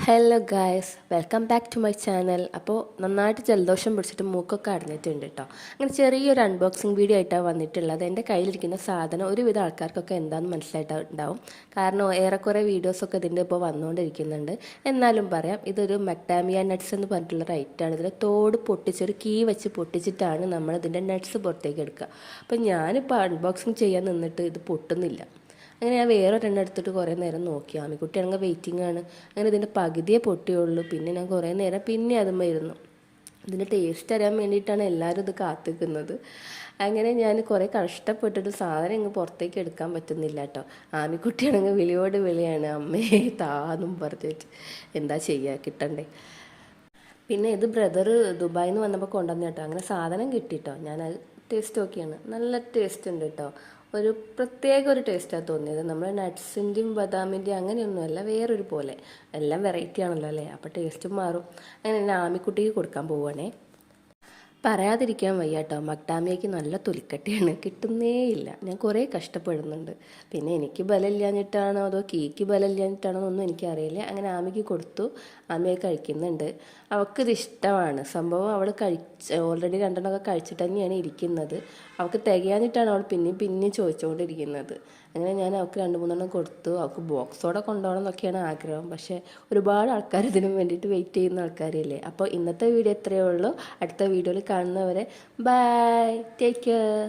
Hello guys, welcome back to my channel. അപ്പോൾ നന്നായിട്ട് ജലദോഷം പിടിച്ചിട്ട് മൂക്കൊക്കെ അടഞ്ഞിട്ടുണ്ട് കേട്ടോ. അങ്ങനെ ചെറിയൊരു അൺബോക്സിങ് വീഡിയോ ആയിട്ടാണ് വന്നിട്ടുള്ളത്. എൻ്റെ കയ്യിലിരിക്കുന്ന സാധനം ഒരുവിധ ആൾക്കാർക്കൊക്കെ എന്താണെന്ന് മനസ്സിലായിട്ടുണ്ടാവും. കാരണം ഏറെക്കുറെ വീഡിയോസൊക്കെ ഇതിൻ്റെ ഇപ്പോൾ വന്നുകൊണ്ടിരിക്കുന്നുണ്ട്. എന്നാലും പറയാം, ഇതൊരു മക്ഡാമിയ നട്ട്സ് എന്ന് പറഞ്ഞിട്ടുള്ള ഒരു ഐറ്റമാണ്. ഇതിൽ തോട് പൊട്ടിച്ചൊരു കീ വെച്ച് പൊട്ടിച്ചിട്ടാണ് നമ്മളിതിൻ്റെ നട്ട്സ് പുറത്തേക്ക് എടുക്കുക. അപ്പോൾ ഞാനിപ്പോൾ അൺബോക്സിങ് ചെയ്യാൻ നിന്നിട്ട് ഇത് പൊട്ടുന്നില്ല. അങ്ങനെ ഞാൻ വേറൊരെണ്ണം എടുത്തിട്ട് കുറേ നേരം നോക്കി. ആമിക്കുട്ടിയാണെങ്കിൽ വെയിറ്റിംഗ് ആണ്. അങ്ങനെ ഇതിൻ്റെ പകുതിയേ പൊട്ടിയുള്ളൂ. പിന്നെ ഞാൻ കുറേ നേരം പിന്നെ അതുമ്മ ഇരുന്നു. ഇതിൻ്റെ ടേസ്റ്റ് അറിയാൻ വേണ്ടിയിട്ടാണ് എല്ലാവരും ഇത് കാത്തിക്കുന്നത്. അങ്ങനെ ഞാൻ കുറേ കഷ്ടപ്പെട്ടിട്ട് സാധനം ഇങ്ങ് പുറത്തേക്ക് എടുക്കാൻ പറ്റുന്നില്ല കേട്ടോ. ആമിക്കുട്ടിയാണെങ്കിൽ വിളിയോട് വിളിയാണ്, അമ്മേ താന്നും പറഞ്ഞിട്ട്. എന്താ ചെയ്യുക, കിട്ടണ്ടേ. പിന്നെ ഇത് ബ്രദർ ദുബായിൽ നിന്ന് വന്നപ്പോൾ കൊണ്ടുവന്നു കേട്ടോ. അങ്ങനെ സാധനം കിട്ടിട്ടോ. ഞാനത് ടേസ്റ്റ് നോക്കിയാണ്. നല്ല ടേസ്റ്റ് ഉണ്ട് കേട്ടോ. ഒരു പ്രത്യേക ഒരു ടേസ്റ്റാണ് തോന്നിയത്. നമ്മൾ നട്ട്സിൻ്റെയും ബദാമിൻ്റെയും അങ്ങനെയൊന്നുമല്ല, വേറൊരു പോലെ. എല്ലാം വെറൈറ്റി ആണല്ലോ അല്ലേ, അപ്പോൾ ടേസ്റ്റും മാറും. അങ്ങനെ ഞാൻ ആമിക്കുട്ടിക്ക് കൊടുക്കാൻ പോവുകയാണേ. പറയാതിരിക്കാൻ വയ്യ കേട്ടോ, മക്ഡാമിയയ്ക്ക് നല്ല തൊലിക്കട്ടിയാണ്, കിട്ടുന്നേ ഇല്ല. ഞാൻ കുറേ കഷ്ടപ്പെടുന്നുണ്ട്. പിന്നെ എനിക്ക് ബലമില്ലാഞ്ഞിട്ടാണോ അതോ കീക്ക് ബലമില്ലാഞ്ഞിട്ടാണോ എന്നൊന്നും എനിക്കറിയില്ല. അങ്ങനെ ആമിക്ക് കൊടുത്തു. ആമിയെ കഴിക്കുന്നുണ്ട്. അവൾക്കിത് ഇഷ്ടമാണ് സംഭവം. അവൾ ഓൾറെഡി രണ്ടെണ്ണമൊക്കെ കഴിച്ചിട്ട് തന്നെയാണ് ഇരിക്കുന്നത്. അവൾക്ക് തികയാഞ്ഞിട്ടാണ് അവൾ പിന്നെയും ചോദിച്ചുകൊണ്ടിരിക്കുന്നത്. അങ്ങനെ ഞാൻ അവൾക്ക് 2-3 കൊടുത്തു. അവൾക്ക് ബോക്സോടെ കൊണ്ടുപോകണം എന്നൊക്കെയാണ് ആഗ്രഹം. പക്ഷേ ഒരുപാട് ആൾക്കാർ ഇതിനു വേണ്ടിയിട്ട് വെയിറ്റ് ചെയ്യുന്ന ആൾക്കാരില്ലേ. അപ്പോൾ ഇന്നത്തെ വീഡിയോ ഇത്രയേ ഉള്ളൂ. അടുത്ത വീഡിയോയിൽ കാണുന്നവരെ ബൈ, ടേക്ക് കെയർ.